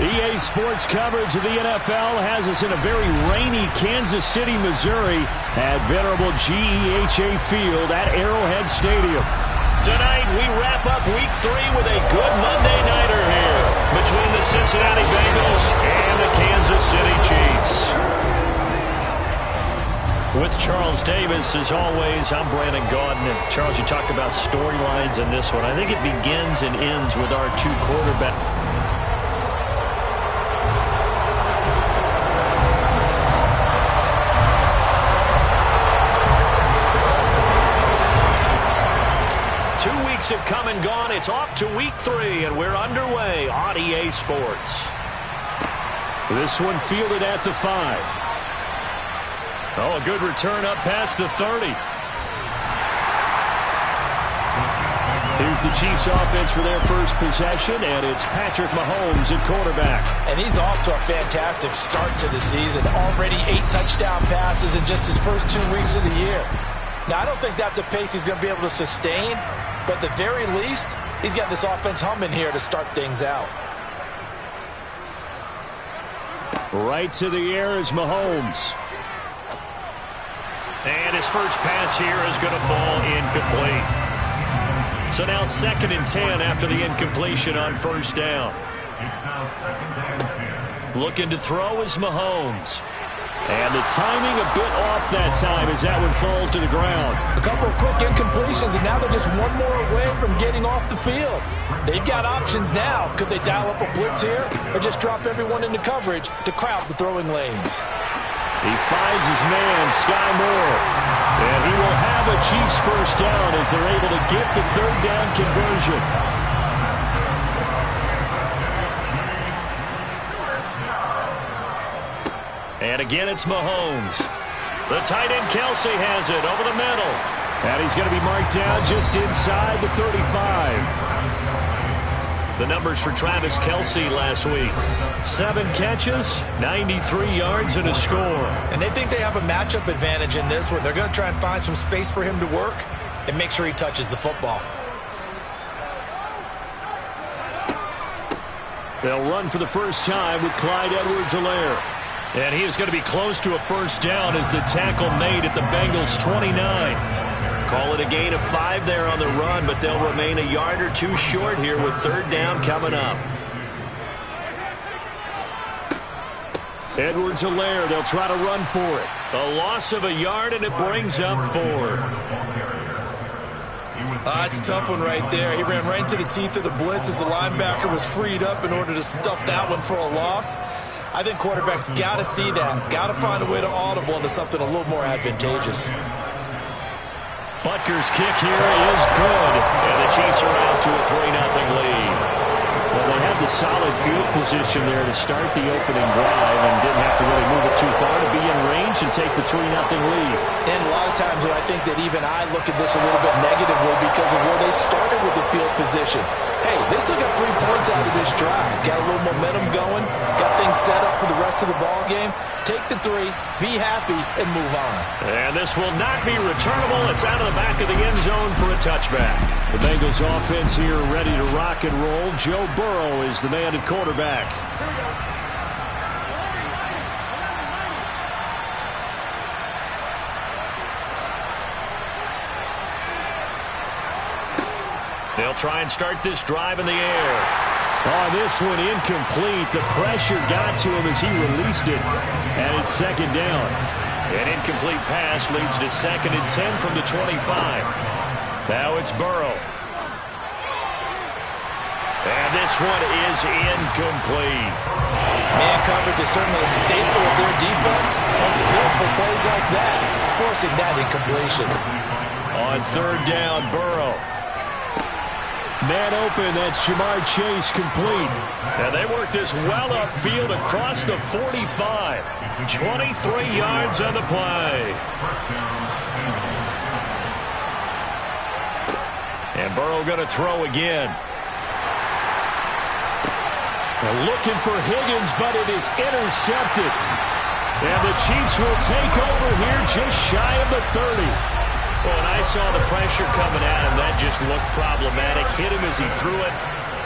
EA Sports coverage of the NFL has us in a very rainy Kansas City, Missouri at venerable GEHA Field at Arrowhead Stadium. Tonight, we wrap up Week 3 with a good Monday nighter here between the Cincinnati Bengals and the Kansas City Chiefs. With Charles Davis, as always, I'm Brandon Gaudin. And Charles, you talk about storylines in this one. I think it begins and ends with our two quarterbacks. Have come and gone. It's off to Week 3, and we're underway on EA Sports. This one fielded at the 5. Oh, a good return up past the 30. Here's the Chiefs offense for their first possession, and it's Patrick Mahomes at quarterback. And he's off to a fantastic start to the season. Already 8 touchdown passes in just his first 2 weeks of the year. Now, I don't think that's a pace he's going to be able to sustain. But at the very least, he's got this offense humming here to start things out. Right to the air is Mahomes. And his first pass here is going to fall incomplete. So now 2nd and 10 after the incompletion on first down. Looking to throw is Mahomes. And the timing a bit off that time as that one falls to the ground. A couple of quick incompletions, and now they're just one more away from getting off the field. They've got options now. Could they dial up a blitz here or just drop everyone into coverage to crowd the throwing lanes? He finds his man, Sky Moore. And he will have a Chiefs first down as they're able to get the 3rd down conversion. And again, it's Mahomes. The tight end, Kelsey, has it over the middle. And he's going to be marked down just inside the 35. The numbers for Travis Kelsey last week. 7 catches, 93 yards, and a score. And they think they have a matchup advantage in this one. They're going to try and find some space for him to work and make sure he touches the football. They'll run for the first time with Clyde Edwards-Helaire. And he is going to be close to a first down as the tackle made at the Bengals 29. Call it a gain of 5 there on the run, but they'll remain a yard or 2 short here with 3rd down coming up. Edwards-Helaire, they'll try to run for it. A loss of a yard, and it brings up 4th. It's a tough one right there. He ran right into the teeth of the blitz as the linebacker was freed up in order to stop that one for a loss. I think quarterbacks got to see that. Got to find a way to audible into something a little more advantageous. Butker's kick here is good. And the Chiefs are out to a 3-0 lead. Well, they had the solid field position there to start the opening drive and didn't have to really move it too far to be in range and take the 3-0 lead. And a lot of times I think that even I look at this a little bit negatively because of where they started with the field position. Hey, they still got 3 points out of this drive. Got a little momentum going. Got things set up for the rest of the ball game. Take the 3, be happy, and move on. And this will not be returnable. It's out of the back of the end zone for a touchback. The Bengals offense here ready to rock and roll. Joe Burrow is the man at quarterback. They'll try and start this drive in the air. Oh, this one incomplete. The pressure got to him as he released it. And it's 2nd down. An incomplete pass leads to 2nd and 10 from the 25. Now it's Burrow. And this one is incomplete. Man coverage is certainly a staple of their defense. That's built for plays like that, forcing that incompletion. On 3rd down, Burrow. Man open, that's Jamar Chase complete. And they work this well upfield across the 45. 23 yards on the play. And Burrow going to throw again. They're looking for Higgins, but it is intercepted. And the Chiefs will take over here just shy of the 30. Well, and I saw the pressure coming at him. That just looked problematic. Hit him as he threw it.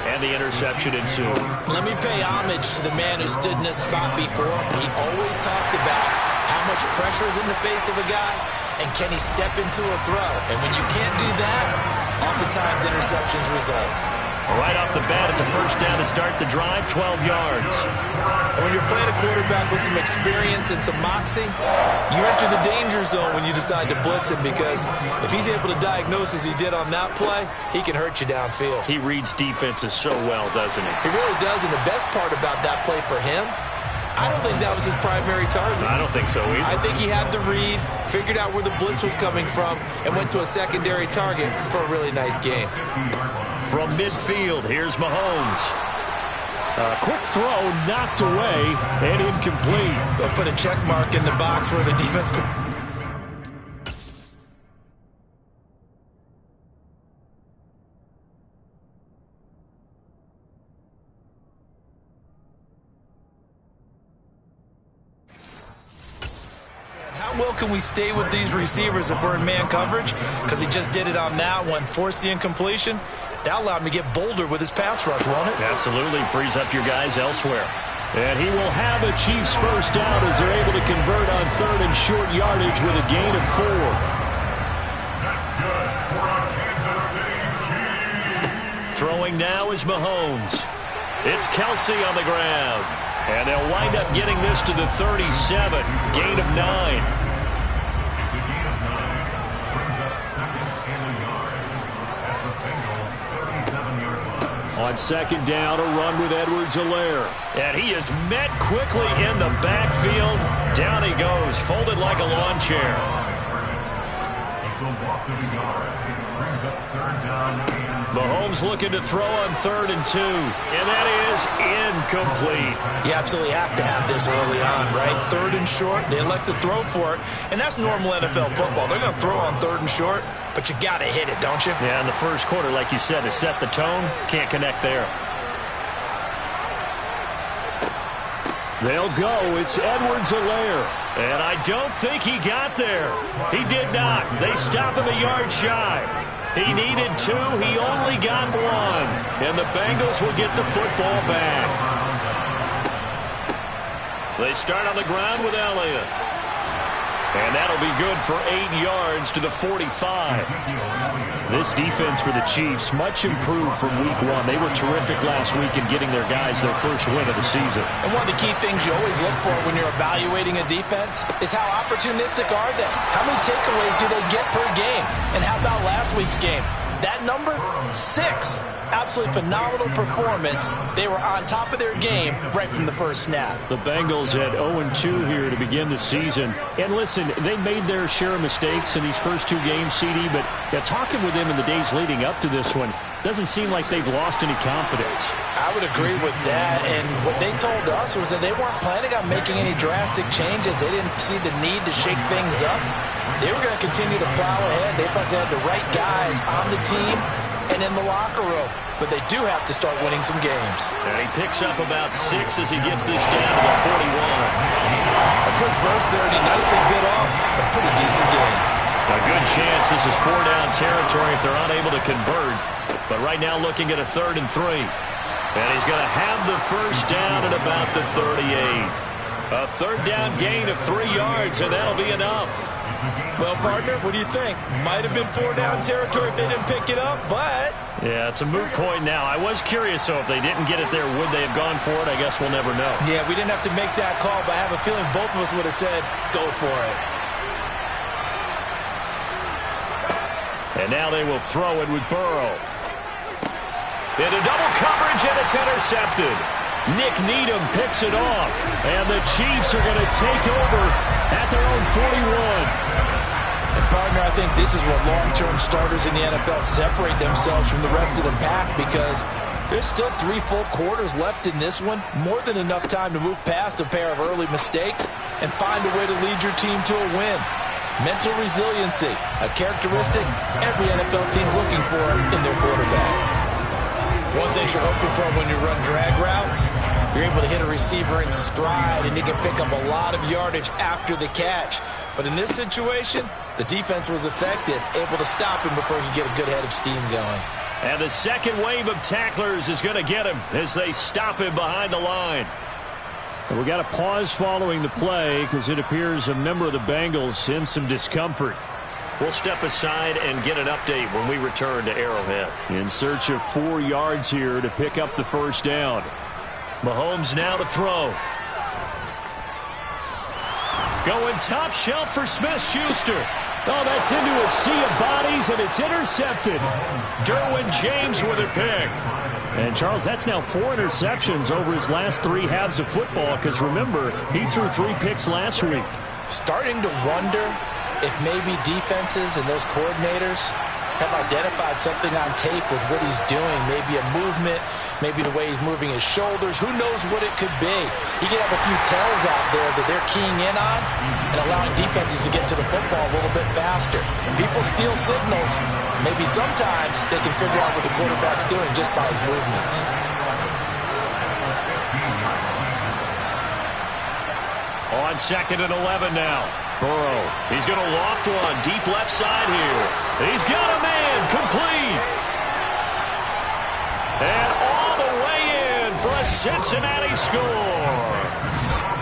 and the interception ensued. Let me pay homage to the man who stood in this spot before. He always talked about how much pressure is in the face of a guy, and can he step into a throw? And when you can't do that, oftentimes interceptions result. Right off the bat, it's a first down to start the drive, 12 yards. And when you're playing a quarterback with some experience and some moxie, you enter the danger zone when you decide to blitz him, because if he's able to diagnose as he did on that play, he can hurt you downfield. He reads defenses so well, doesn't he? He really does, and the best part about that play for him, I don't think that was his primary target. I don't think so either. I think he had the read, figured out where the blitz was coming from, and went to a secondary target for a really nice game. From midfield, here's Mahomes. A quick throw, knocked away, and incomplete. They'll put a check mark in the box where the defense could. How well can we stay with these receivers if we're in man coverage? Because he just did it on that one, forced the incompletion. That allowed him to get bolder with his pass rush, won't it? Absolutely, frees up your guys elsewhere. And he will have a Chiefs first down as they're able to convert on third and short yardage with a gain of 4. Throwing now is Mahomes. It's Kelsey on the ground. And they'll wind up getting this to the 37, gain of 9. On second down, a run with Edwards-Helaire. And he is met quickly in the backfield. Down he goes, folded like a lawn chair. Mahomes looking to throw on 3rd and 2. And that is incomplete. You absolutely have to have this early on, right? 3rd and short, they elect to throw for it. And that's normal NFL football. They're going to throw on 3rd and short, but you got to hit it, don't you? Yeah, in the first quarter, like you said, to set the tone, can't connect there. They'll go. It's Edwards-Helaire. And I don't think he got there. He did not. They stop him a yard shy. He needed 2. He only got 1. And the Bengals will get the football back. They start on the ground with Elliott. And that'll be good for 8 yards to the 45. This defense for the Chiefs, much improved from week 1. They were terrific last week in getting their guys their first win of the season. And one of the key things you always look for when you're evaluating a defense is how opportunistic are they? How many takeaways do they get per game? And how about last week's game? That number? 6. Absolutely phenomenal performance. They were on top of their game right from the first snap. The Bengals at 0-2 here to begin the season. And listen, they made their share of mistakes in these first 2 games, CD, but talking with them in the days leading up to this one, doesn't seem like they've lost any confidence. I would agree with that, and what they told us was that they weren't planning on making any drastic changes. They didn't see the need to shake things up. They were going to continue to plow ahead. They thought they had the right guys on the team and in the locker room. But they do have to start winning some games. And he picks up about 6 as he gets this down to the 41. A quick burst there, and he nicely bit off a pretty decent gain. A good chance this is 4-down territory if they're unable to convert. But right now looking at a 3rd and 3. And he's going to have the first down at about the 38. A 3rd down gain of 3 yards, and that'll be enough. Well, partner, what do you think? Might have been 4-down territory if they didn't pick it up, but... Yeah, it's a moot point now. I was curious, so if they didn't get it there, would they have gone for it? I guess we'll never know. Yeah, we didn't have to make that call, but I have a feeling both of us would have said, go for it. And now they will throw it with Burrow. Into double coverage, and it's intercepted. Nick Needham picks it off. And the Chiefs are going to take over at their own 41. And, partner, I think this is where long-term starters in the NFL separate themselves from the rest of the pack, because there's still 3 full quarters left in this one. More than enough time to move past a pair of early mistakes and find a way to lead your team to a win. Mental resiliency, a characteristic every NFL team's looking for in their quarterback. One thing you're hoping for when you run drag routes, you're able to hit a receiver in stride, and you can pick up a lot of yardage after the catch. But in this situation, the defense was effective, able to stop him before he could get a good head of steam going. And the second wave of tacklers is going to get him as they stop him behind the line. And we got a pause following the play because it appears a member of the Bengals in some discomfort. We'll step aside and get an update when we return to Arrowhead. In search of 4 yards here to pick up the first down. Mahomes now to throw. Going top shelf for Smith-Schuster. Oh, that's into a sea of bodies, and it's intercepted. Derwin James with a pick. And, Charles, that's now 4 interceptions over his last 3 halves of football because, remember, he threw 3 picks last week. Starting to wonder if maybe defenses and those coordinators have identified something on tape with what he's doing, maybe a movement, maybe the way he's moving his shoulders. Who knows what it could be? He could have a few tells out there that they're keying in on and allowing defenses to get to the football a little bit faster. People steal signals. Maybe sometimes they can figure out what the quarterback's doing just by his movements. On 2nd and 11 now. Burrow. He's going to loft one deep left side here. He's got a man complete. And all the way in for a Cincinnati score.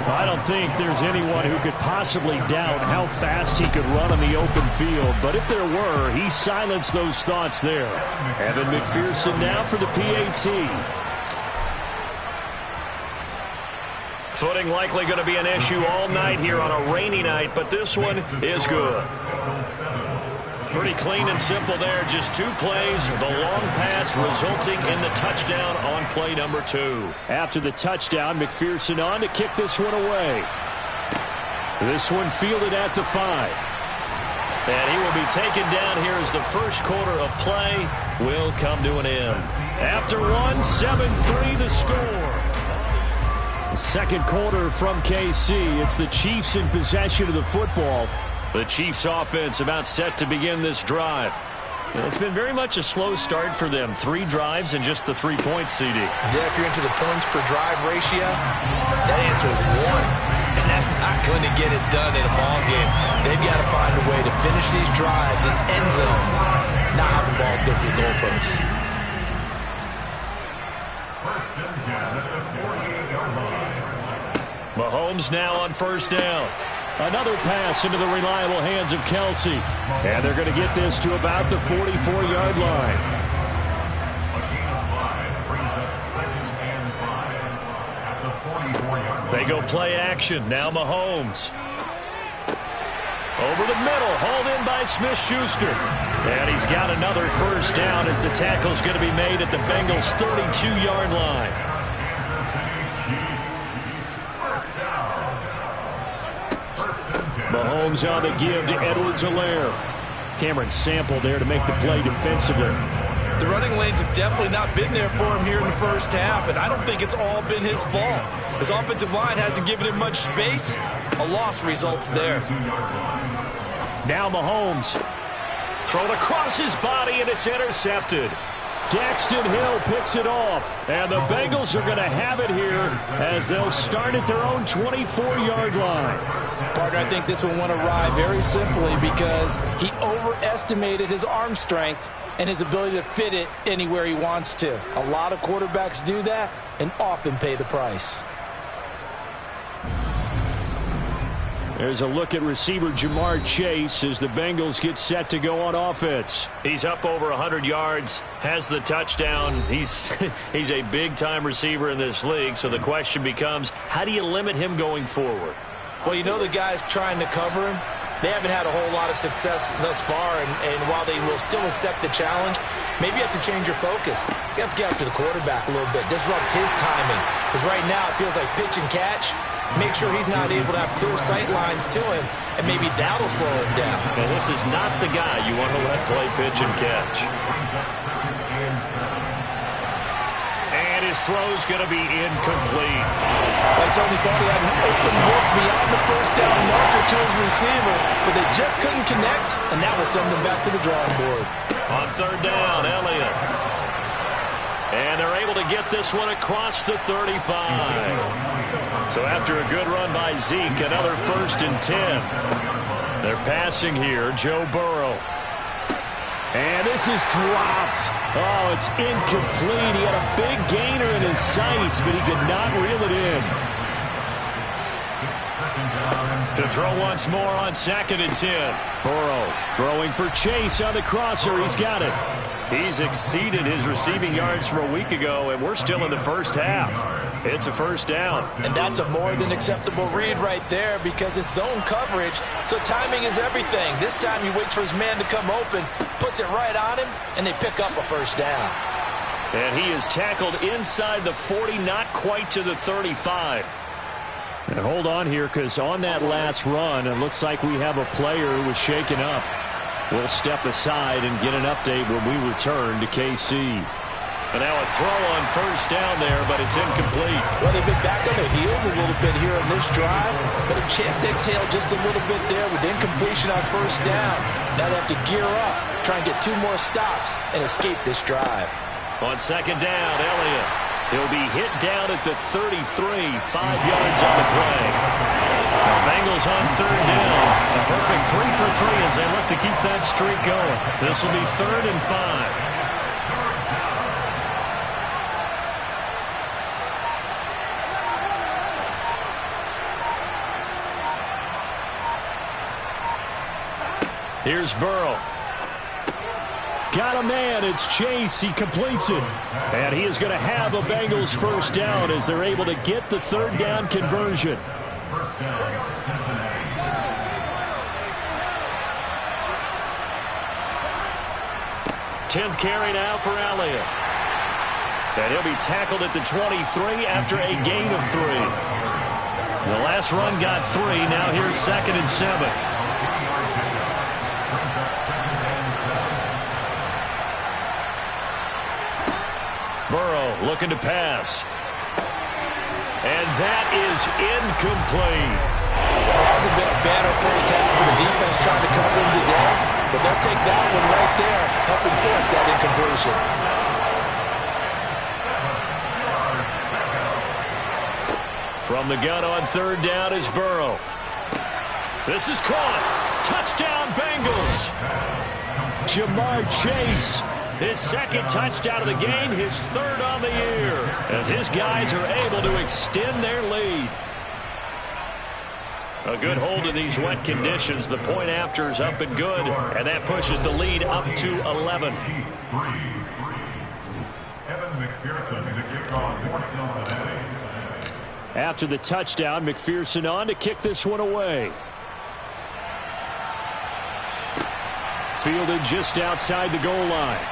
I don't think there's anyone who could possibly doubt how fast he could run on the open field. But if there were, he silenced those thoughts there. Evan McPherson now for the PAT. Footing likely going to be an issue all night here on a rainy night, but this one is good. Pretty clean and simple there. Just 2 plays. The long pass resulting in the touchdown on play number 2. After the touchdown, McPherson on to kick this one away. This one fielded at the 5. And he will be taken down here as the first quarter of play will come to an end. After 1, 7-3 the score. Second quarter from KC. It's the Chiefs in possession of the football. The Chiefs offense about set to begin this drive. It's been very much a slow start for them. 3 drives and just the 3 points, CD. Yeah, if you're into the points per drive ratio, that answer is 1. And that's not going to get it done in a ball game. They've got to find a way to finish these drives in end zones, not having balls go through goalposts. Mahomes now on first down. Another pass into the reliable hands of Kelsey. And they're going to get this to about the 44-yard line. They go play action. Now Mahomes. Over the middle. Hauled in by Smith-Schuster. And he's got another first down as the tackle's going to be made at the Bengals' 32-yard line. Mahomes on the give to Edwards-Helaire. Cameron Sample there to make the play defensively. The running lanes have definitely not been there for him here in the first half, and I don't think it's all been his fault. His offensive line hasn't given him much space. A loss results there. Now Mahomes. Thrown across his body, and it's intercepted. Daxton Hill picks it off. And the Bengals are going to have it here as they'll start at their own 24-yard line. Partner, I think this will want to ride very simply because he overestimated his arm strength and his ability to fit it anywhere he wants to. A lot of quarterbacks do that and often pay the price. There's a look at receiver Jamar Chase as the Bengals get set to go on offense. He's up over 100 yards, has the touchdown. He's a big-time receiver in this league, so the question becomes, how do you limit him going forward? Well, you know the guys trying to cover him, they haven't had a whole lot of success thus far, and while they will still accept the challenge, maybe you have to change your focus. You have to get after the quarterback a little bit, disrupt his timing, because right now it feels like pitch and catch. Make sure he's not able to have clear sight lines to him, and maybe that'll slow him down. And this is not the guy you want to let play pitch and catch. And his throw's going to be incomplete. They certainly thought he had an open look beyond the first down marker to his receiver, but they just couldn't connect, and that will send them back to the drawing board. On third down, Elliott. And they're able to get this one across the 35. So after a good run by Zeke, another 1st and 10. They're passing here, Joe Burrow. And this is dropped. Oh, it's incomplete. He had a big gainer in his sights, but he could not reel it in. To throw once more on 2nd and 10. Burrow throwing for Chase on the crosser. He's got it. He's exceeded his receiving yards from a week ago, and we're still in the first half. It's a first down. And that's a more than acceptable read right there because it's zone coverage, so timing is everything. This time he waits for his man to come open, puts it right on him, and they pick up a first down. And he is tackled inside the 40, not quite to the 35. And hold on here, because on that last run, it looks like we have a player who was shaken up. We'll step aside and get an update when we return to KC. And now a throw on first down there, but it's incomplete. Well, they've been back on their heels a little bit here in this drive, but a chance to exhale just a little bit there with incompletion on first down. Now they have to gear up, try and get 2 more stops, and escape this drive. On 2nd down, Elliott. He'll be hit down at the 33, 5 yards on the play. The Bengals on 3rd down. A perfect 3 for 3 as they look to keep that streak going. This will be 3rd and 5. Here's Burrow. Got a man. It's Chase. He completes it. And he is going to have a Bengals first down as they're able to get the 3rd down conversion. 10th carry now for Elliott. And he'll be tackled at the 23 after a gain of 3. The last run got 3. Now here's 2nd and 7. Burrow looking to pass. And that is incomplete. It hasn't been a banner first half with the defense trying to cover him today, but they'll take that one right there, helping force that incompletion. From the gun on 3rd down is Burrow. This is caught. Touchdown, Bengals. Jamar Chase. His 2nd touchdown of the game, his 3rd on the year, as his guys are able to extend their lead. A good hold in these wet conditions. The point after is up and good, and that pushes the lead up to 11. After the touchdown, McPherson on to kick this one away. Fielded just outside the goal line.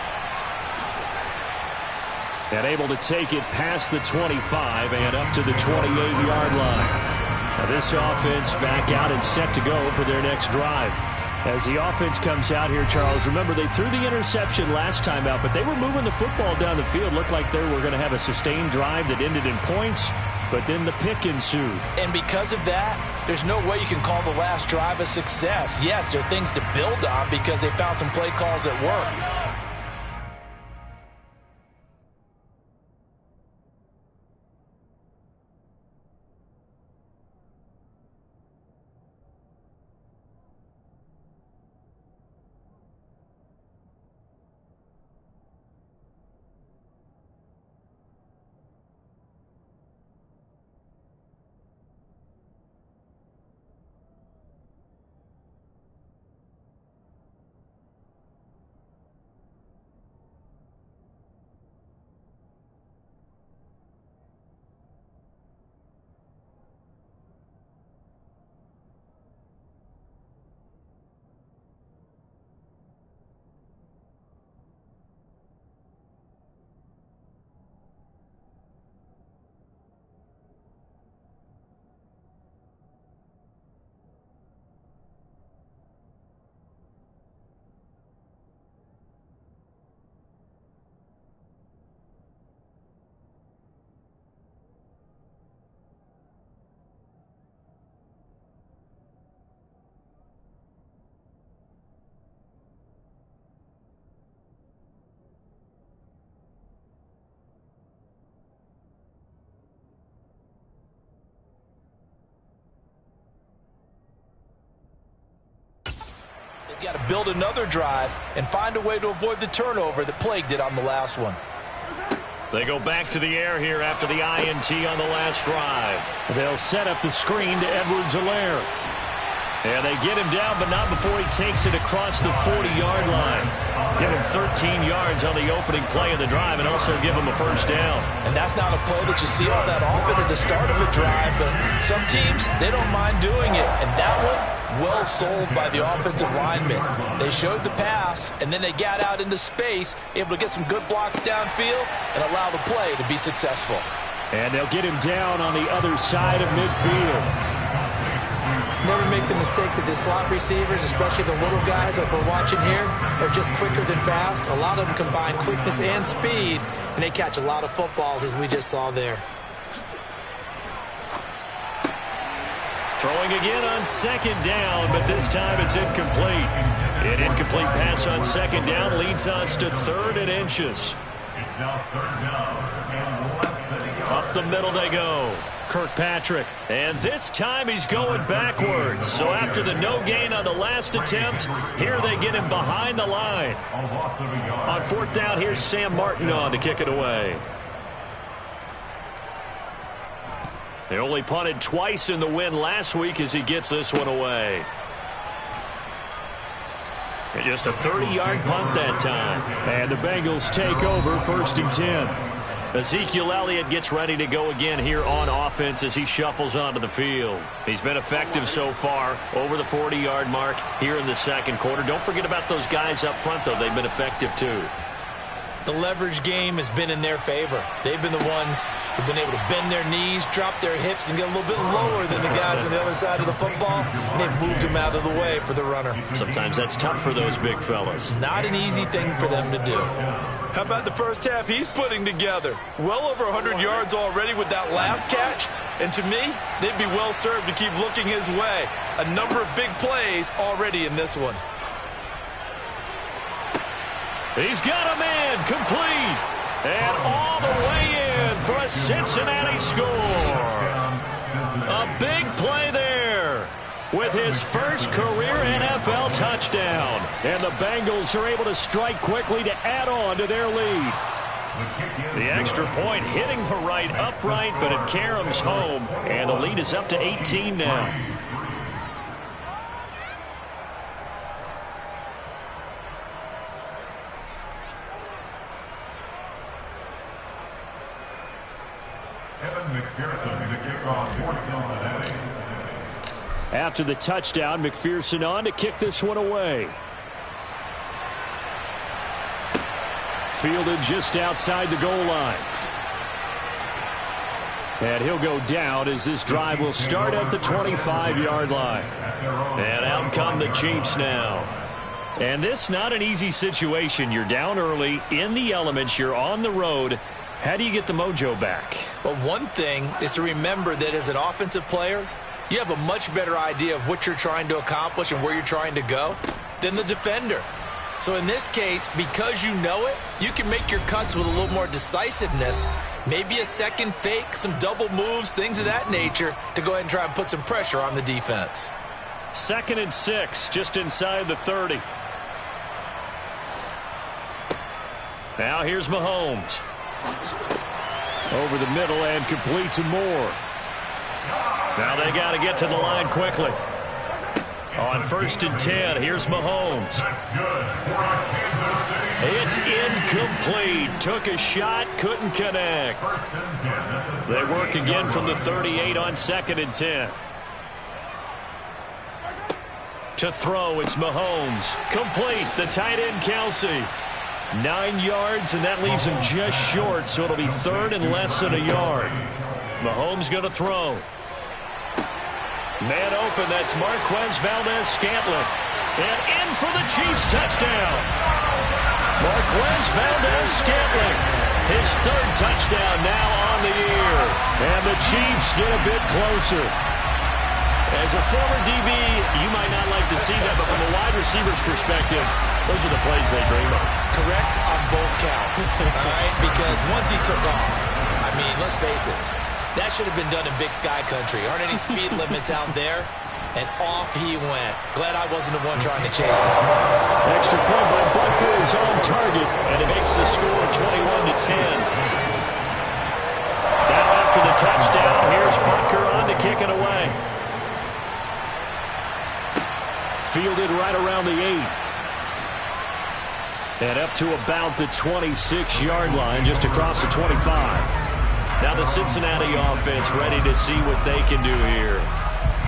And able to take it past the 25 and up to the 28-yard line. Now this offense back out and set to go for their next drive. As the offense comes out here, Charles, remember they threw the interception last time out, but they were moving the football down the field. Looked like they were going to have a sustained drive that ended in points, but then the pick ensued. And because of that, there's no way you can call the last drive a success. Yes, there are things to build on because they found some play calls that work. Got to build another drive and find a way to avoid the turnover that plagued it on the last one. They go back to the air here after the INT on the last drive. They'll set up the screen to Edwards-Helaire. And they get him down, but not before he takes it across the 40-yard line. Give him 13 yards on the opening play of the drive and also give him a first down. And that's not a play that you see all that often at the start of a drive, but some teams, they don't mind doing it. And that one, well sold by the offensive lineman. They showed the pass, and then they got out into space, able to get some good blocks downfield and allow the play to be successful. And they'll get him down on the other side of midfield. Never make the mistake that the slot receivers, especially the little guys like we're watching here, are just quicker than fast. A lot of them combine quickness and speed, and they catch a lot of footballs, as we just saw there. Throwing again on second down, but this time it's incomplete. An incomplete pass on second down leads us to 3rd and inches. It's now 3rd down. Up the middle they go. Kirkpatrick. And this time he's going backwards. So after the no gain on the last attempt, here they get him behind the line. On 4th down, here's Sam Martin on to kick it away. They only punted twice in the win last week as he gets this one away. And just a 30-yard punt that time. And the Bengals take over 1st and 10. Ezekiel Elliott gets ready to go again here on offense as he shuffles onto the field. He's been effective so far, over the 40-yard mark here in the second quarter. Don't forget about those guys up front, though. They've been effective, too. The leverage game has been in their favor. They've been the ones who've been able to bend their knees, drop their hips, and get a little bit lower than the guys on the other side of the football, and they've moved them out of the way for the runner. Sometimes that's tough for those big fellas. Not an easy thing for them to do. How about the first half he's putting together? Well over 100 yards already with that last catch. And to me, they'd be well served to keep looking his way. A number of big plays already in this one. He's got a man complete. And all the way in for a Cincinnati score. A big play there with his first career NFL touchdown. And the Bengals are able to strike quickly to add on to their lead. The extra point hitting the right upright, but it caroms home. And the lead is up to 18 now. After the touchdown, McPherson on to kick this one away. Fielded just outside the goal line. And he'll go down as this drive will start at the 25-yard line. And out come the Chiefs now. And this not an easy situation. You're down early, in the elements, you're on the road. How do you get the mojo back? Well, one thing is to remember that as an offensive player, you have a much better idea of what you're trying to accomplish and where you're trying to go than the defender. So in this case, because you know it, you can make your cuts with a little more decisiveness, maybe a second fake, some double moves, things of that nature, to go ahead and try and put some pressure on the defense. 2nd and 6, just inside the 30. Now here's Mahomes. Over the middle and complete to Moore. Now they got to get to the line quickly. On 1st and 10, here's Mahomes. It's incomplete. Took a shot, couldn't connect. They work again from the 38 on 2nd and 10. To throw, it's Mahomes. Complete, the tight end Kelsey. 9 yards, and that leaves him just short, so it'll be 3rd and less than a yard. Mahomes going to throw. Man open, that's Marquez Valdez-Scantling. And in for the Chiefs touchdown. Marquez Valdez-Scantling, his 3rd touchdown now on the year. And the Chiefs get a bit closer. As a former DB, you might not like to see that, but from a wide receiver's perspective, those are the plays they dream of. Correct on both counts, all right? Because once he took off, I mean, let's face it, that should have been done in Big Sky Country. Aren't any speed limits out there? And off he went. Glad I wasn't the one trying to chase him. Extra point by Butker is on target, and it makes the score 21-10. Now after the touchdown, here's Butker on to kick it away. Fielded right around the 8. And up to about the 26-yard line, just across the 25. Now the Cincinnati offense ready to see what they can do here.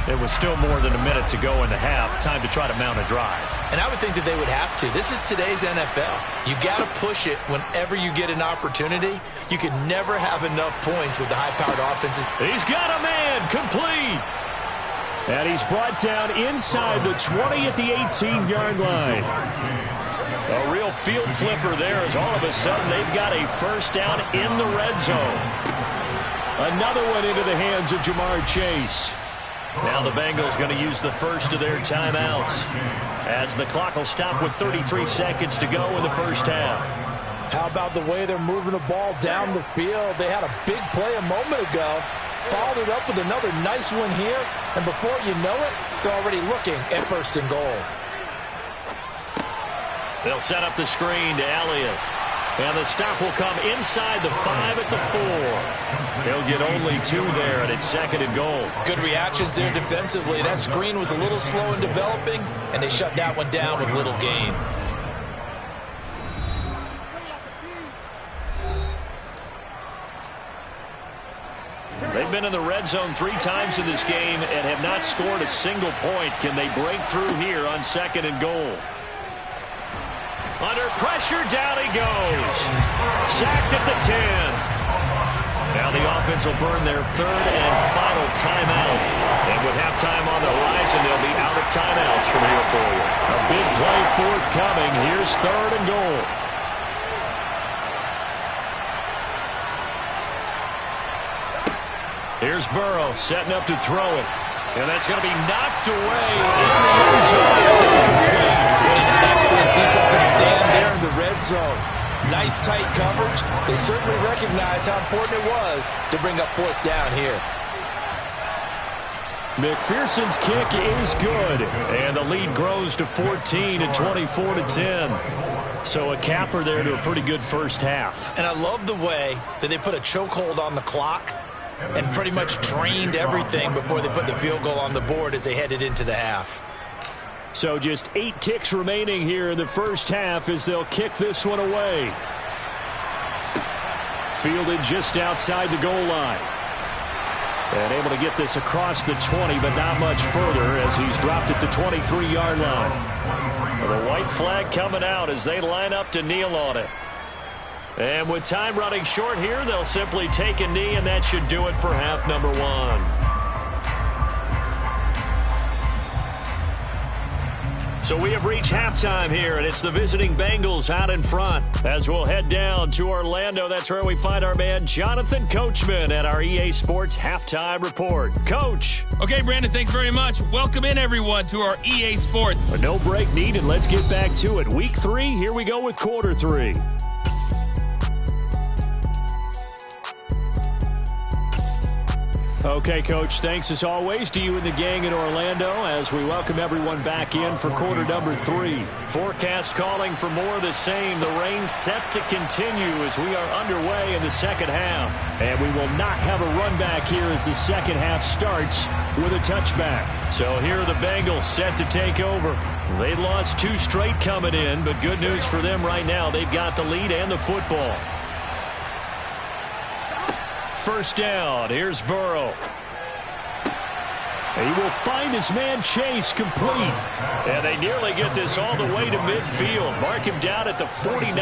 There was still more than a minute to go in the half. Time to try to mount a drive. And I would think that they would have to. This is today's NFL. You got to push it whenever you get an opportunity. You can never have enough points with the high-powered offenses. He's got a man, complete. And he's brought down inside the 20 at the 18-yard line. A real field flipper there as all of a sudden they've got a first down in the red zone. Another one into the hands of Jamar Chase. Now the Bengals going to use the first of their timeouts as the clock will stop with 33 seconds to go in the first half. How about the way they're moving the ball down the field? They had a big play a moment ago. Followed it up with another nice one here. And before you know it, they're already looking at first and goal. They'll set up the screen to Elliott. And the stop will come inside the 5 at the 4. They'll get only 2 there, and it's second and goal. Good reactions there defensively. That screen was a little slow in developing, and they shut that one down with little gain. They've been in the red zone 3 times in this game and have not scored a single point. Can they break through here on second and goal? Under pressure, down he goes. Sacked at the 10. Now the offense will burn their third and final timeout. And with halftime on the horizon, they'll be out of timeouts from here for you. A big play forthcoming. Here's third and goal. Here's Burrow setting up to throw it. And that's going to be knocked away. It's incomplete. Excellent defensive stand there in the red zone. Nice tight coverage. They certainly recognized how important it was to bring up fourth down here. McPherson's kick is good. And the lead grows to 14 and 24-10. So a capper there to a pretty good first half. And I love the way that they put a chokehold on the clock and pretty much drained everything before they put the field goal on the board as they headed into the half. So just 8 ticks remaining here in the first half as they'll kick this one away. Fielded just outside the goal line. And able to get this across the 20, but not much further as he's dropped it to 23-yard line. Well, the white flag coming out as they line up to kneel on it. And with time running short here, they'll simply take a knee, and that should do it for half number 1. So we have reached halftime here, and it's the visiting Bengals out in front. As we'll head down to Orlando, that's where we find our man Jonathan Coachman at our EA Sports Halftime Report. Coach. Okay, Brandon, thanks very much. Welcome in, everyone, to our EA Sports. A no break needed. Let's get back to it. Week 3, here we go with quarter 3. Okay, Coach, thanks as always to you and the gang in Orlando as we welcome everyone back in for quarter number 3. Forecast calling for more of the same. The rain set to continue as we are underway in the second half. And we will not have a run back here as the second half starts with a touchback. So here are the Bengals set to take over. They lost 2 straight coming in, but good news for them right now. They've got the lead and the football. First down, here's Burrow. He will find his man Chase complete. And they nearly get this all the way to midfield. Mark him down at the 49.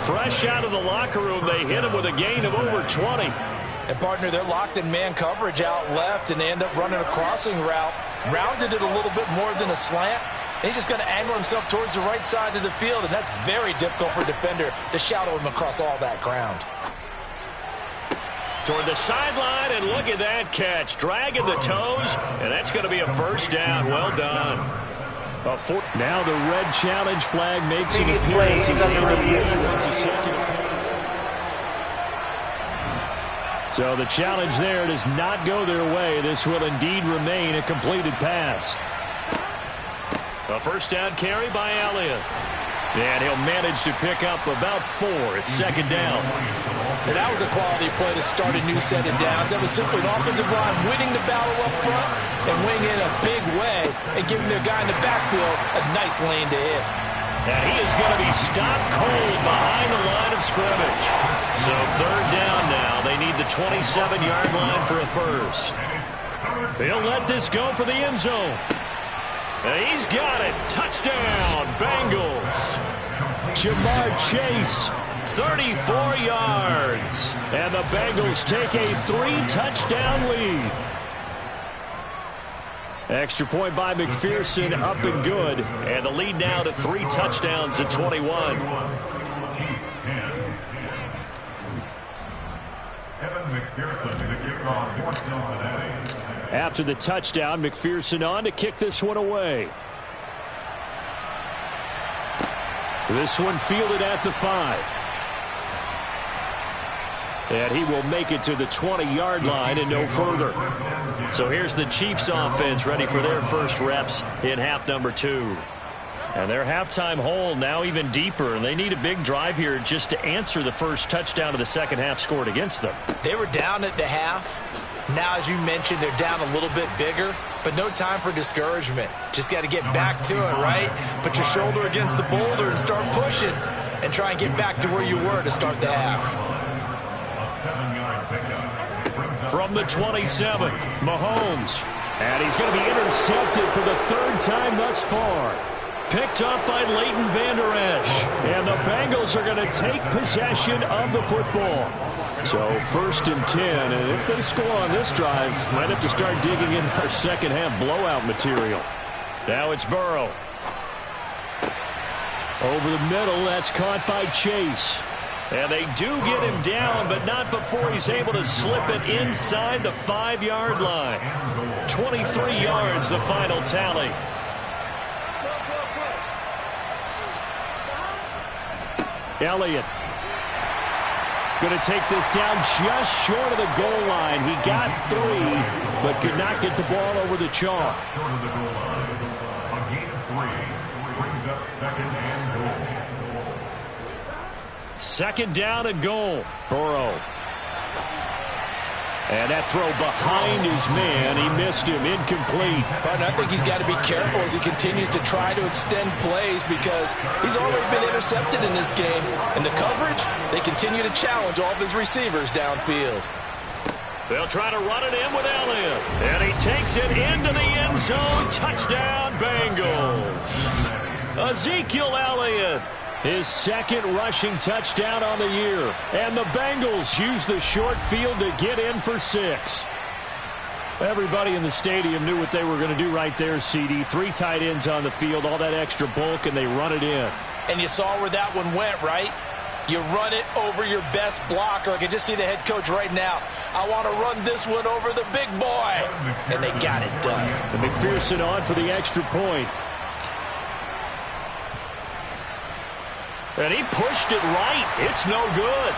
Fresh out of the locker room, they hit him with a gain of over 20. And, partner, they're locked in man coverage out left, and they end up running a crossing route. Rounded it a little bit more than a slant. And he's just going to angle himself towards the right side of the field, and that's very difficult for a defender to shadow him across all that ground. Toward the sideline, and look at that catch. Dragging the toes, and that's going to be a first down. Well done. Now the red challenge flag makes an appearance. So the challenge there does not go their way. This will indeed remain a completed pass. A first down carry by Elliott. And he'll manage to pick up about 4. It's second down. And that was a quality play to start a new set of downs. That was simply an offensive line winning the battle up front and winning in a big way and giving their guy in the backfield a nice lane to hit. And he is going to be stopped cold behind the line of scrimmage. So third down now. They need the 27-yard line for a first. He'll let this go for the end zone. And he's got it. Touchdown, Bengals. Jamar Chase, 34 yards. and the Bengals take a 3-touchdown lead. Extra point by McPherson, up and good. And the lead now to 3 touchdowns at 21. After the touchdown, McPherson on to kick this one away. This one fielded at the 5. And he will make it to the 20-yard line and no further. So here's the Chiefs offense ready for their first reps in half number 2. And their halftime hole now even deeper, and they need a big drive here just to answer the first touchdown of the second half scored against them. They were down at the half. Now, as you mentioned, they're down a little bit bigger, but no time for discouragement. Just got to get back to it, right? Put your shoulder against the boulder and start pushing and try and get back to where you were to start the half. From the 27, Mahomes. And he's going to be intercepted for the 3rd time thus far. Picked up by Leighton Vander Esch. And the Bengals are going to take possession of the football. So 1st and 10, and if they score on this drive, might have to start digging in our second half blowout material. Now it's Burrow. Over the middle, that's caught by Chase. And they do get him down, but not before he's able to slip it inside the 5-yard line. 23 yards, the final tally. Elliott going to take this down just short of the goal line. He got 3, but could not get the ball over the chalk. Short of the goal line. A gain of 3 brings up second and goal. Second down and goal. Burrow. And that throw behind his man. He missed him. Incomplete. But I think he's got to be careful as he continues to try to extend plays because he's already been intercepted in this game. And the coverage, they continue to challenge all of his receivers downfield. They'll try to run it in with Elliott. And he takes it into the end zone. Touchdown, Bengals. Ezekiel Elliott. His 2nd rushing touchdown on the year. And the Bengals use the short field to get in for 6. Everybody in the stadium knew what they were going to do right there, CD. 3 tight ends on the field, all that extra bulk, and they run it in. And you saw where that one went, right? You run it over your best blocker. I can just see the head coach right now. I want to run this one over the big boy. And they got it done. And McPherson on for the extra point. And he pushed it right. It's no good.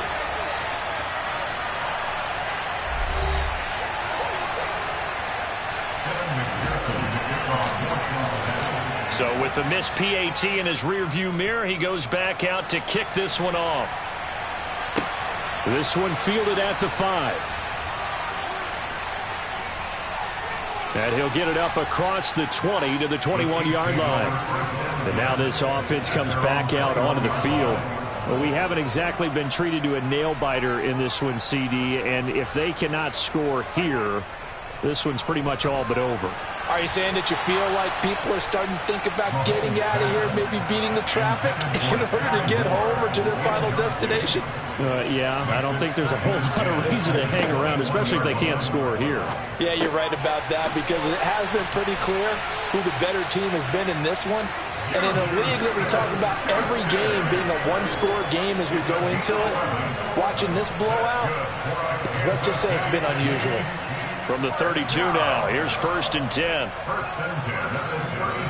So with the missed PAT in his rearview mirror, he goes back out to kick this one off. This one fielded at the 5. And he'll get it up across the 20 to the 21-yard line. And now this offense comes back out onto the field. Well, we haven't exactly been treated to a nail-biter in this one, CD. And if they cannot score here, this one's pretty much all but over. Are you saying that you feel like people are starting to think about getting out of here, maybe beating the traffic in order to get home or to their final destination? Yeah, I don't think there's a whole lot of reason to hang around, especially if they can't score here. Yeah, you're right about that because it has been pretty clear who the better team has been in this one. And in a league that we talk about every game being a one-score game as we go into it, watching this blowout, let's just say it's been unusual. From the 32 now, here's 1st and 10. 1st and 10 at the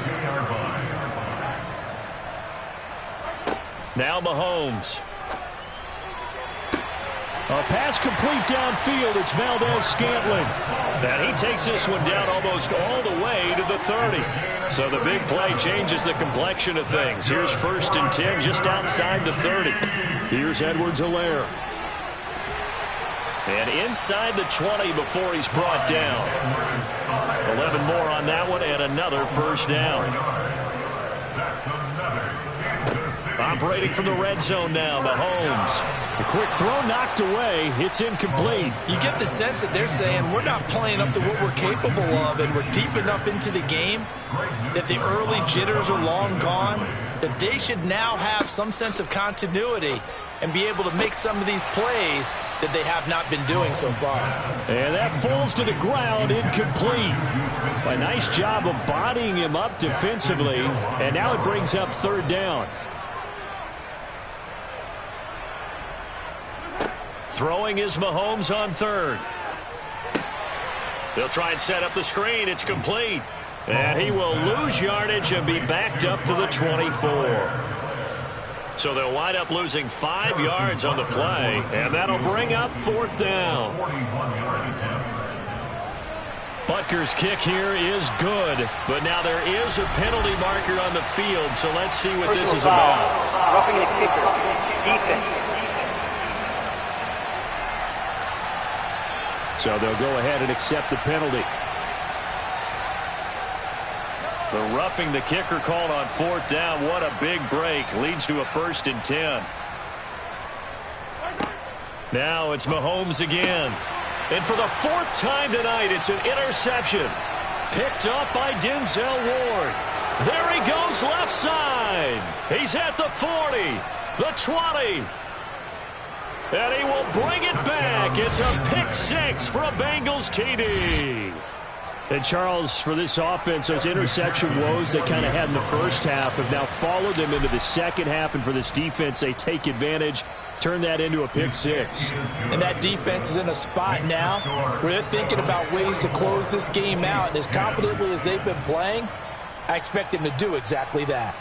32-yard line. Now Mahomes. A pass complete downfield. It's Valdez-Scantling. And he takes this one down almost all the way to the 30. So the big play changes the complexion of things. Here's 1st and 10 just outside the 30. Here's Edwards-Helaire. And inside the 20 before he's brought down. 11 more on that one and another 1st down. Operating from the red zone now, Mahomes. A quick throw knocked away. It's incomplete. You get the sense that they're saying we're not playing up to what we're capable of, and we're deep enough into the game that the early jitters are long gone, that they should now have some sense of continuity and be able to make some of these plays that they have not been doing so far. And that falls to the ground, incomplete. A nice job of bodying him up defensively, and now it brings up 3rd down. Throwing is Mahomes on 3rd. They'll try and set up the screen. It's complete. And he will lose yardage and be backed up to the 24. So they'll wind up losing 5 yards on the play, and that'll bring up 4th down. Butker's kick here is good, but now there is a penalty marker on the field, so let's see what this is about. Roughing the kicker. Defense. So they'll go ahead and accept the penalty. The roughing the kicker called on 4th down. What a big break. Leads to a 1st and 10. Now it's Mahomes again. And for the 4th time tonight, it's an interception. Picked up by Denzel Ward. There he goes left side. He's at the 40, the 20. And he will bring it back. It's a pick 6 for a Bengals TD. And, Charles, for this offense, those interception woes they kind of had in the first half have now followed them into the second half. And for this defense, they take advantage, turn that into a pick 6. And that defense is in a spot now where they're thinking about ways to close this game out. And as confidently as they've been playing, I expect them to do exactly that.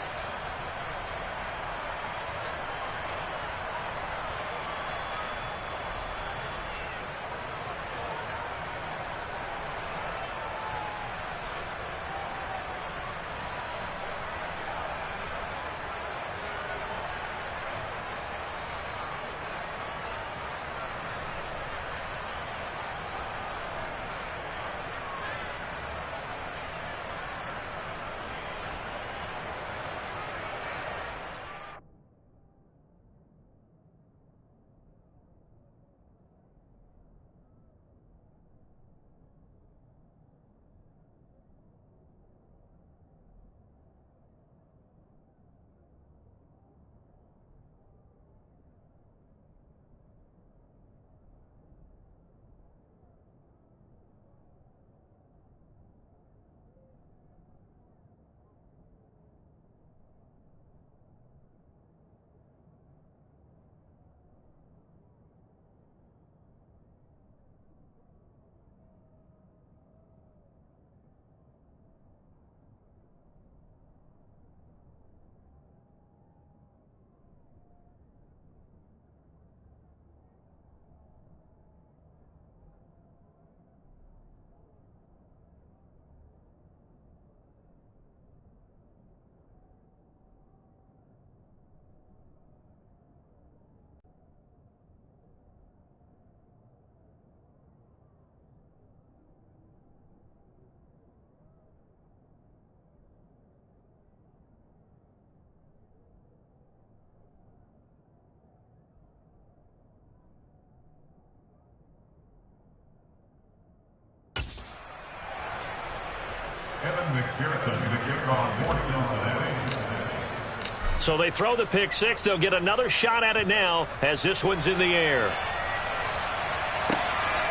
So they throw the pick 6. They'll get another shot at it now as this one's in the air.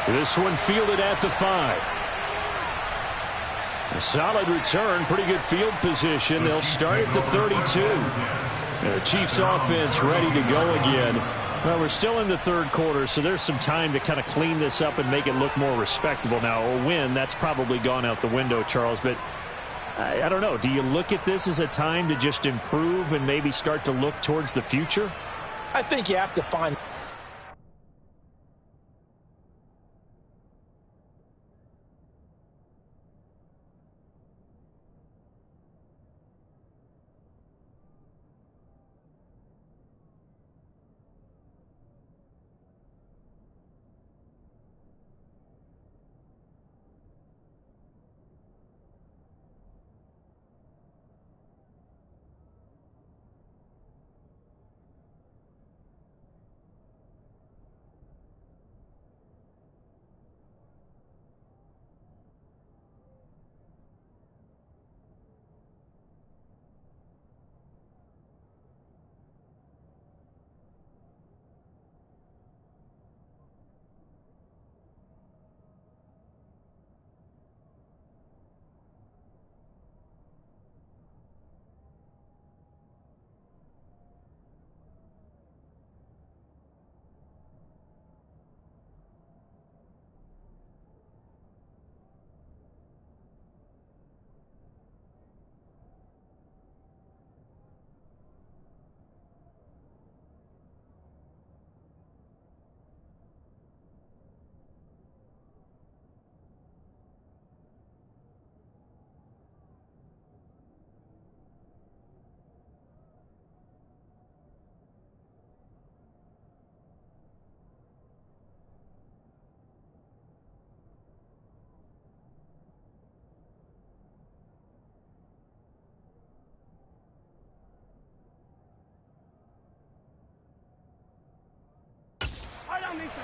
This one fielded at the 5. A solid return, pretty good field position. They'll start at the 32. The Chiefs offense ready to go again. Well, we're still in the third quarter, so there's some time to kind of clean this up and make it look more respectable. Now, a win, that's probably gone out the window, Charles, but I don't know. Do you look at this as a time to just improve and maybe start to look towards the future? I think you have to find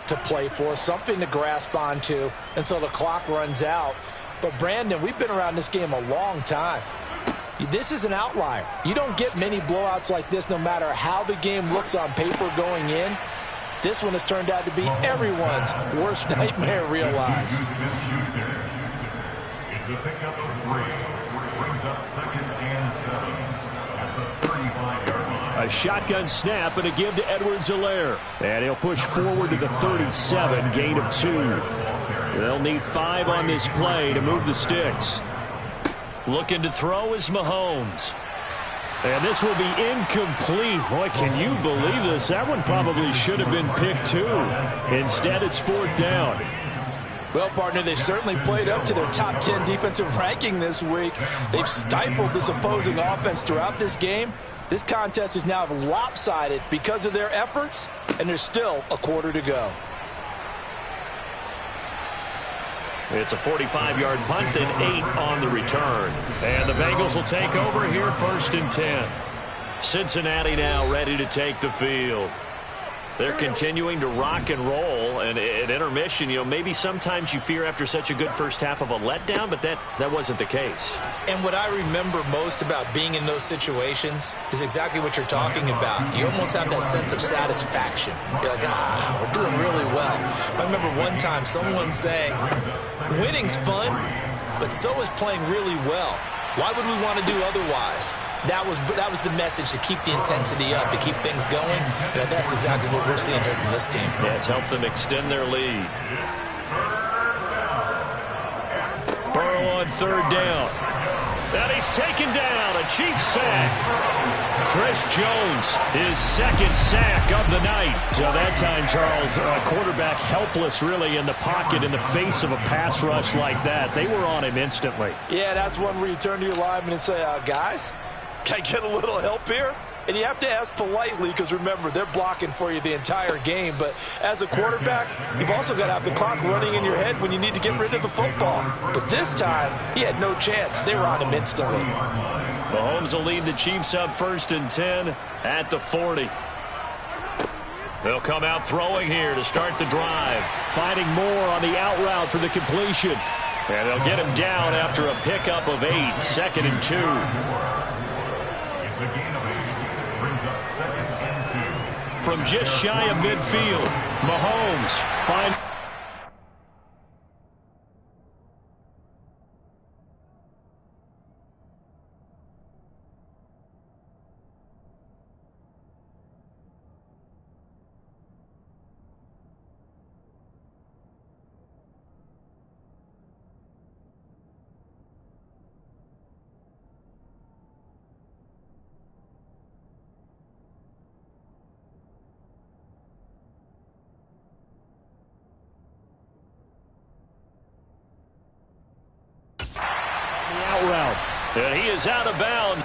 to play for, something to grasp onto until the clock runs out. But, Brandon, we've been around this game a long time. This is an outlier. You don't get many blowouts like this no matter how the game looks on paper going in. This one has turned out to be everyone's worst nightmare realized. It's a pickup of 3. Brings up 2nd and 7 at the 35-yard line. A shotgun snap and a give to Edwards-Helaire. And he'll push forward to the 37, gain of 2. They'll need 5 on this play to move the sticks. Looking to throw is Mahomes. And this will be incomplete. Boy, can you believe this? That one probably should have been picked too. Instead, it's 4th down. Well, partner, they certainly played up to their top 10 defensive ranking this week. They've stifled this opposing offense throughout this game. This contest is now lopsided because of their efforts, and there's still a quarter to go. It's a 45-yard punt, then 8 on the return. And the Bengals will take over here, 1st and 10. Cincinnati now ready to take the field. They're continuing to rock and roll, and at intermission, you know, maybe sometimes you fear after such a good first half of a letdown, but that wasn't the case. And what I remember most about being in those situations is exactly what you're talking about. You almost have that sense of satisfaction. You're like, we're doing really well. I remember one time someone saying, winning's fun, but so is playing really well. Why would we want to do otherwise? That was the message, to keep the intensity up, to keep things going. And that's exactly what we're seeing here from this team. Yeah, it's helped them extend their lead. Burrow on 3rd down. And he's taken down. A Chiefs sack. Chris Jones, his 2nd sack of the night. So that time, Charles, a quarterback helpless really in the pocket in the face of a pass rush like that. They were on him instantly. Yeah, that's one where you turn to your lineman and say, guys, can I get a little help here? And you have to ask politely because, remember, they're blocking for you the entire game. But as a quarterback, you've also got to have the clock running in your head when you need to get rid of the football. But this time, he had no chance. They were on him instantly. Mahomes will lead the Chiefs up 1st and 10 at the 40. They'll come out throwing here to start the drive. Finding more on the out route for the completion. And they'll get him down after a pickup of 8, 2nd and 2. From just shy of midfield, Mahomes finds and he is out of bounds.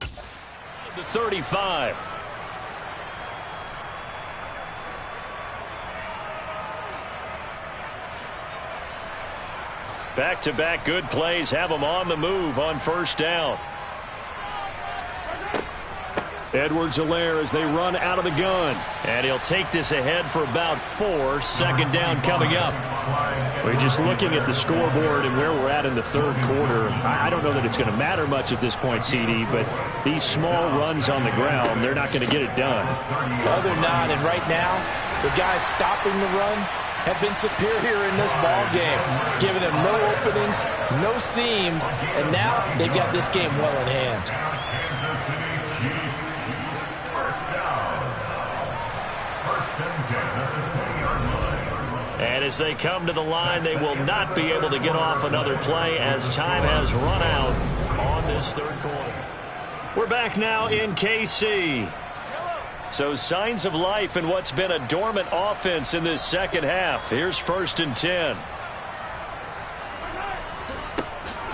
The 35. Back-to-back good plays have him on the move on 1st down. Edwards-Helaire as they run out of the gun. And he'll take this ahead for about 4. 2nd down coming up. We're just looking at the scoreboard and where we're at in the 3rd quarter. I don't know that it's going to matter much at this point, CD, but these small runs on the ground, they're not going to get it done. No, they're not. And right now, the guys stopping the run have been superior in this ball game, giving them no openings, no seams, and now they've got this game well in hand. And as they come to the line, they will not be able to get off another play as time has run out on this 3rd quarter. We're back now in KC. So signs of life in what's been a dormant offense in this 2nd half. Here's 1st and 10.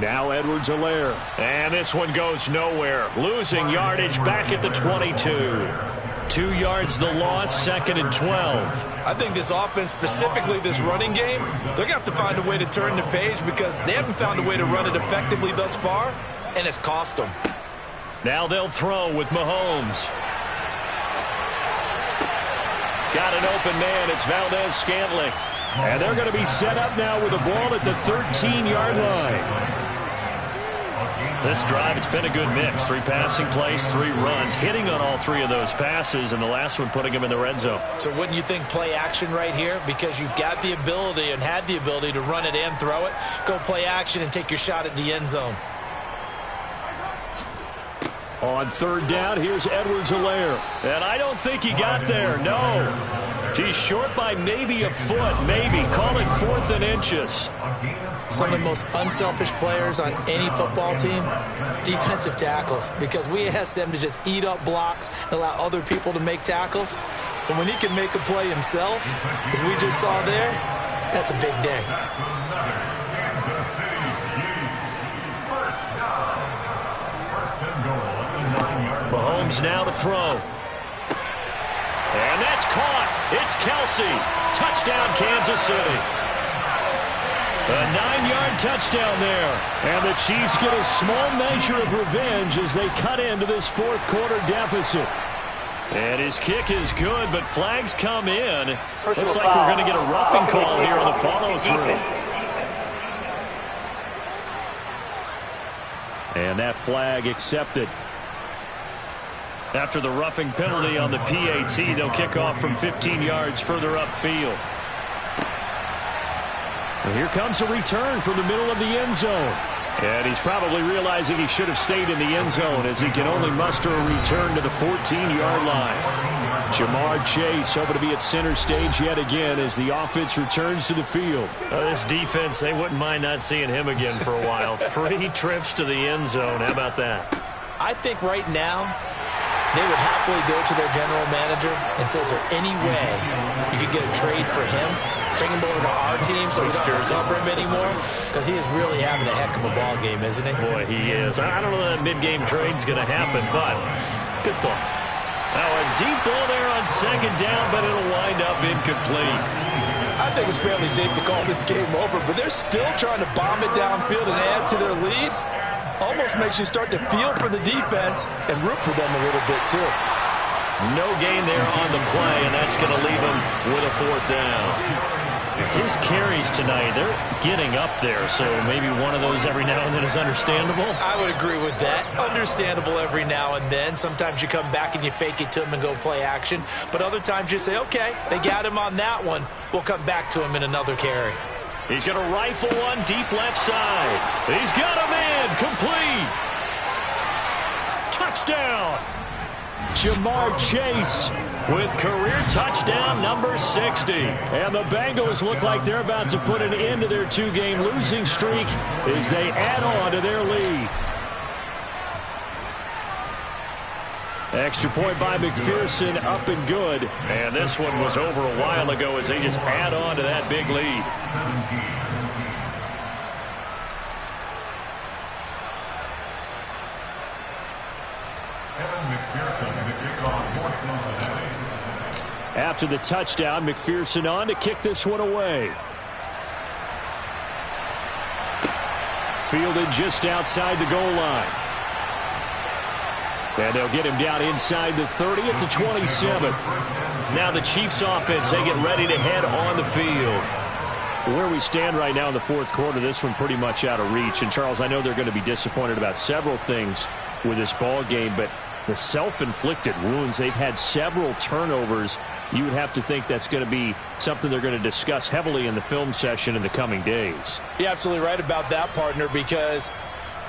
Now Edwards-Helaire. And this one goes nowhere. Losing yardage back at the 22. 2 yards the loss, 2nd and 12. I think this offense, specifically this running game, they're going to have to find a way to turn the page because they haven't found a way to run it effectively thus far. and it's cost them. Now they'll throw with Mahomes. Got an open man. It's Valdez-Scantling. And they're going to be set up now with the ball at the 13-yard line. This drive, it's been a good mix. 3 passing plays, 3 runs, hitting on all 3 of those passes, and the last one putting him in the red zone. So wouldn't you think play action right here? Because you've got the ability and had the ability to run it and throw it. Go play action and take your shot at the end zone. On 3rd down, here's Edwards-Helaire. And I don't think he got there, no. He's short by maybe a foot, maybe. Call it 4th and inches. Some of the most unselfish players on any football team, defensive tackles, because we ask them to just eat up blocks and allow other people to make tackles. But when he can make a play himself, as we just saw there, that's a big day. Mahomes now to throw. And that's caught. It's Kelsey. Touchdown, Kansas City. A 9-yard touchdown there. And the Chiefs get a small measure of revenge as they cut into this 4th quarter deficit. And his kick is good, but flags come in. Looks like we're going to get a roughing call here on the follow-through. And that flag accepted. After the roughing penalty on the PAT, they'll kick off from 15 yards further upfield. And here comes a return from the middle of the end zone. And he's probably realizing he should have stayed in the end zone as he can only muster a return to the 14-yard line. Jamar Chase hoping to be at center stage yet again as the offense returns to the field. This defense, they wouldn't mind not seeing him again for a while. 3 trips to the end zone. How about that? I think right now they would happily go to their general manager and say, is there any way you could get a trade for him? Bring him over to our team so we don't have to cover him anymore? Because he is really having a heck of a ball game, isn't he? Boy, he is. I don't know that mid-game trade's going to happen, but good thought. Now a deep ball there on 2nd down, but it'll wind up incomplete. I think it's fairly safe to call this game over, but they're still trying to bomb it downfield and add to their lead. Almost makes you start to feel for the defense and root for them a little bit, too. No gain there on the play, and that's going to leave them with a 4th down. His carries tonight, they're getting up there, so maybe one of those every now and then is understandable. I would agree with that. Understandable every now and then. Sometimes you come back and you fake it to him and go play action. But other times you say, okay, they got him on that one. We'll come back to him in another carry. He's going to rifle one deep left side. He's got a man. Complete. Touchdown. Jamar Chase with career touchdown number 60. And the Bengals look like they're about to put an end to their 2-game losing streak as they add on to their lead. Extra point by McPherson, up and good. And this one was over a while ago as they just add on to that big lead. After the touchdown, McPherson on to kick this one away. Fielded just outside the goal line. And they'll get him down inside the 30 at the 27. Now the Chiefs offense, they get ready to head on the field. Where we stand right now in the 4th quarter, this one pretty much out of reach. And, Charles, I know they're going to be disappointed about several things with this ball game, but the self-inflicted wounds, they've had several turnovers. You would have to think that's going to be something they're going to discuss heavily in the film session in the coming days. You're absolutely right about that, partner, because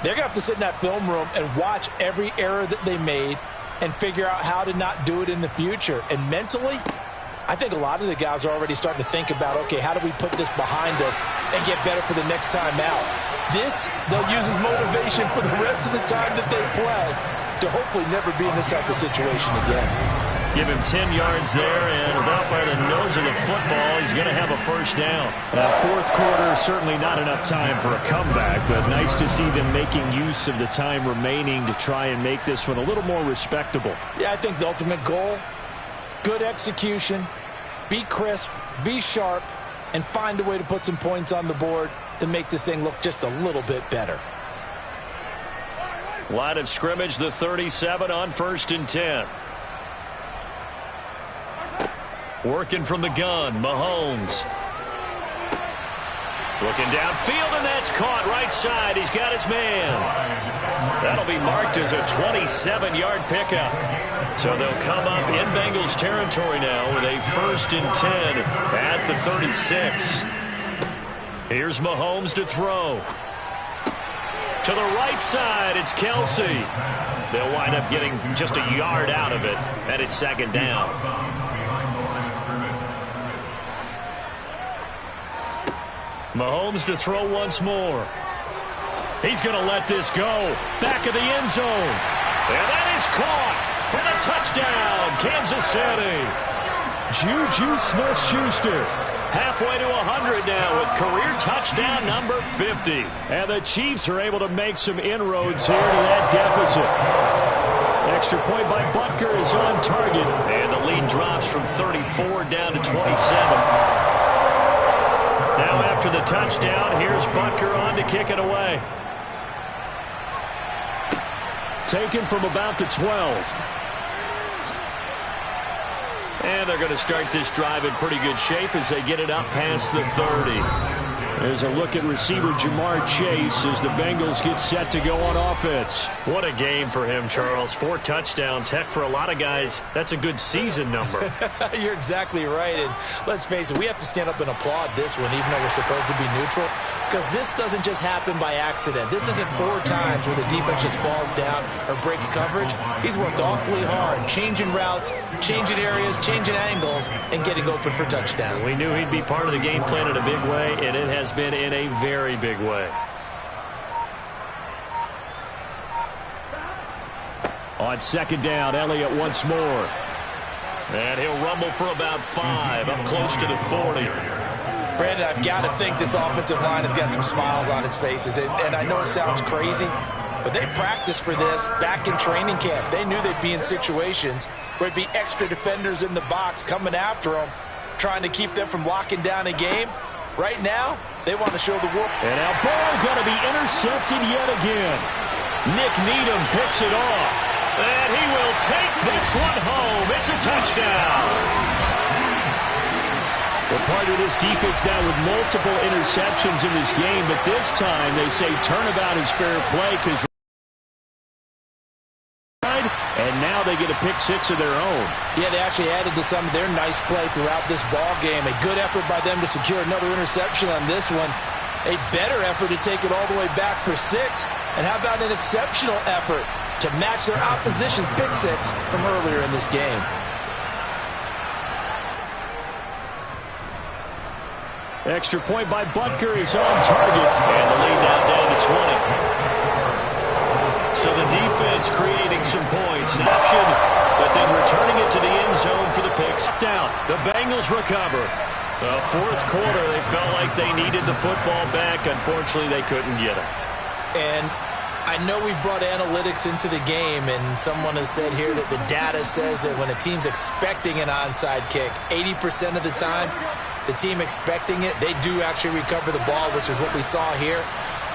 they're going to have to sit in that film room and watch every error that they made and figure out how to not do it in the future. And mentally, I think a lot of the guys are already starting to think about, okay, how do we put this behind us and get better for the next time out? This, they'll use as motivation for the rest of the time that they play to hopefully never be in this type of situation again. Give him 10 yards there, and about by the nose of the football, he's going to have a 1st down. That 4th quarter, certainly not enough time for a comeback, but nice to see them making use of the time remaining to try and make this one a little more respectable. Yeah, I think the ultimate goal, good execution, be crisp, be sharp, and find a way to put some points on the board to make this thing look just a little bit better. Line of scrimmage, the 37 on 1st and 10. Working from the gun, Mahomes. Looking downfield, and that's caught right side. He's got his man. That'll be marked as a 27-yard pickup. So they'll come up in Bengals territory now with a 1st and 10 at the 36. Here's Mahomes to throw. To the right side, it's Kelsey. They'll wind up getting just a yard out of it, and it's 2nd down. Mahomes to throw once more. He's going to let this go. Back of the end zone. And that is caught for the touchdown, Kansas City. Juju Smith-Schuster. Halfway to 100 now with career touchdown number 50. And the Chiefs are able to make some inroads here to that deficit. Extra point by Butker is on target. And the lead drops from 34 down to 27. Now after the touchdown, here's Butker on to kick it away. Taken from about the 12. And they're going to start this drive in pretty good shape as they get it up past the 30. There's a look at receiver Jamar Chase as the Bengals get set to go on offense. What a game for him, Charles. 4 touchdowns. Heck, for a lot of guys, that's a good season number. You're exactly right. And let's face it, we have to stand up and applaud this one, even though we're supposed to be neutral. Because this doesn't just happen by accident. This isn't 4 times where the defense just falls down or breaks coverage. He's worked awfully hard, changing routes, changing areas, changing angles, and getting open for touchdowns. We knew he'd be part of the game plan in a big way, and it has been in a very big way. On 2nd down, Elliott once more. And he'll rumble for about 5, up close to the 40. Brandon, I've got to think this offensive line has got some smiles on its faces. And I know it sounds crazy, but they practiced for this back in training camp. They knew they'd be in situations where it'd be extra defenders in the box coming after them, trying to keep them from locking down a game. Right now, they want to show the world. And now ball going to be intercepted yet again. Nick Needham picks it off. And he will take this one home. It's a touchdown. We're part of this defense now with multiple interceptions in this game, but this time they say turnabout is fair play because and now they get a pick 6 of their own. Yeah, they actually added to some of their nice play throughout this ball game. A good effort by them to secure another interception on this one. A better effort to take it all the way back for 6. And how about an exceptional effort to match their opposition's pick 6 from earlier in this game. Extra point by Butker is on target. And the lead now down to 20. So the defense creating some points. An option, but then returning it to the end zone for the picks. Down. The Bengals recover. The 4th quarter, they felt like they needed the football back. Unfortunately, they couldn't get it. And I know we brought analytics into the game, and someone has said here that the data says that when a team's expecting an onside kick, 80% of the time, the team expecting it, they do actually recover the ball, which is what we saw here.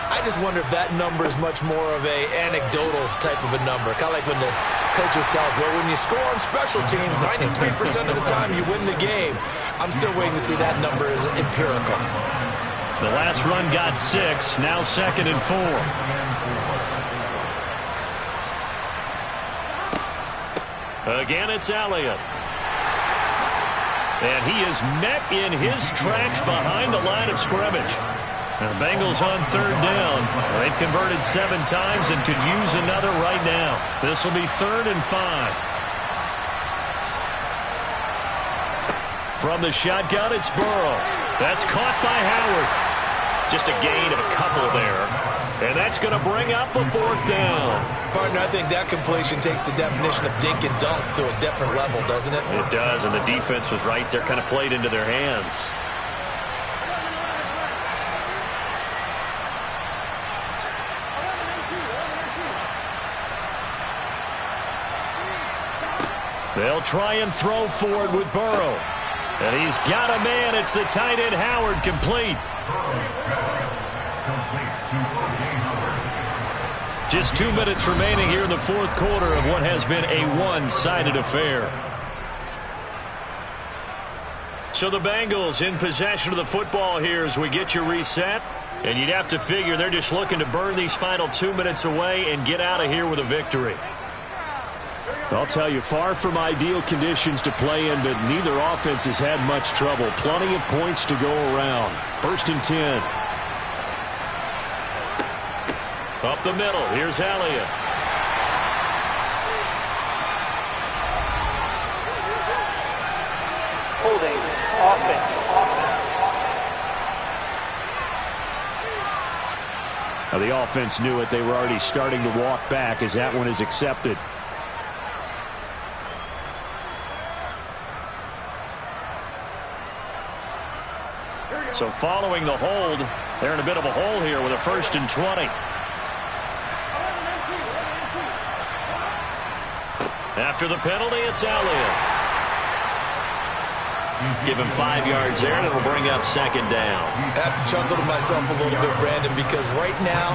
I just wonder if that number is much more of a anecdotal type of a number. Kind of like when the coaches tell us, well, when you score on special teams, 93% of the time you win the game. I'm still waiting to see that number is empirical. The last run got 6, now 2nd and 4. Again, it's Elliott. And he is met in his tracks behind the line of scrimmage. And the Bengals on 3rd down. They've converted 7 times and could use another right now. This will be 3rd and 5. From the shotgun, it's Burrow. That's caught by Howard. Just a gain of a couple there. And that's going to bring up a 4th down. Partner, I think that completion takes the definition of dink and dunk to a different level, doesn't it? It does, and the defense was right there, kind of played into their hands. They'll try and throw forward with Burrow. And he's got a man. It's the tight end Howard, complete. Just 2 minutes remaining here in the fourth quarter of what has been a one-sided affair. So the Bengals in possession of the football here as we get you reset. And you'd have to figure they're just looking to burn these final 2 minutes away and get out of here with a victory. I'll tell you, far from ideal conditions to play in, but neither offense has had much trouble. Plenty of points to go around. 1st and 10. Up the middle, here's Elliott. Holding offense. Now the offense knew it. They were already starting to walk back as that one is accepted. So following the hold, they're in a bit of a hole here with a 1st and 20. After the penalty, it's Elliott. Give him 5 yards there, and it'll bring up 2nd down. I have to chuckle to myself a little bit, Brandon, because right now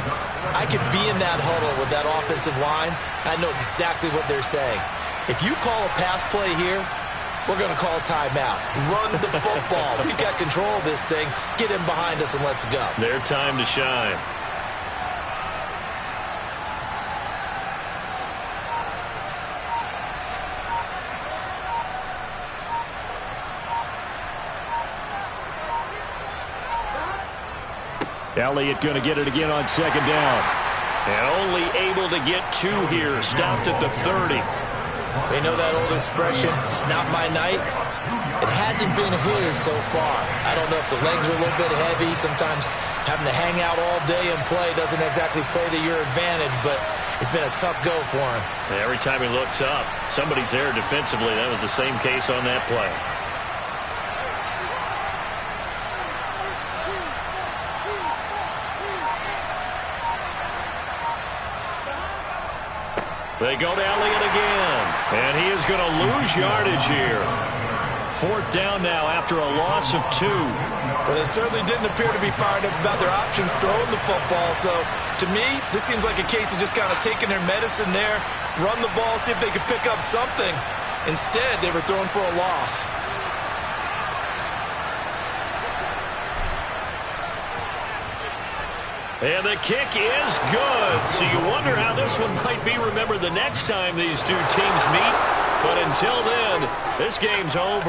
I could be in that huddle with that offensive line. I know exactly what they're saying. If you call a pass play here, we're going to call a timeout. Run the football. We've got control of this thing. Get in behind us and let's go. Their time to shine. Elliott going to get it again on 2nd down. And only able to get 2 here. Stopped at the 30. They know that old expression, it's not my night. It hasn't been his so far. I don't know if the legs are a little bit heavy. Sometimes having to hang out all day and play doesn't exactly play to your advantage, but it's been a tough go for him. Every time he looks up, somebody's there defensively. That was the same case on that play. They go to Elliott again, and he is going to lose yardage here. 4th down now after a loss of 2. Well, they certainly didn't appear to be fired up about their options throwing the football. So, to me, this seems like a case of just kind of taking their medicine there, run the ball, see if they could pick up something. Instead, they were throwing for a loss. And the kick is good. So you wonder how this one might be remembered the next time these two teams meet. But until then, this game's over.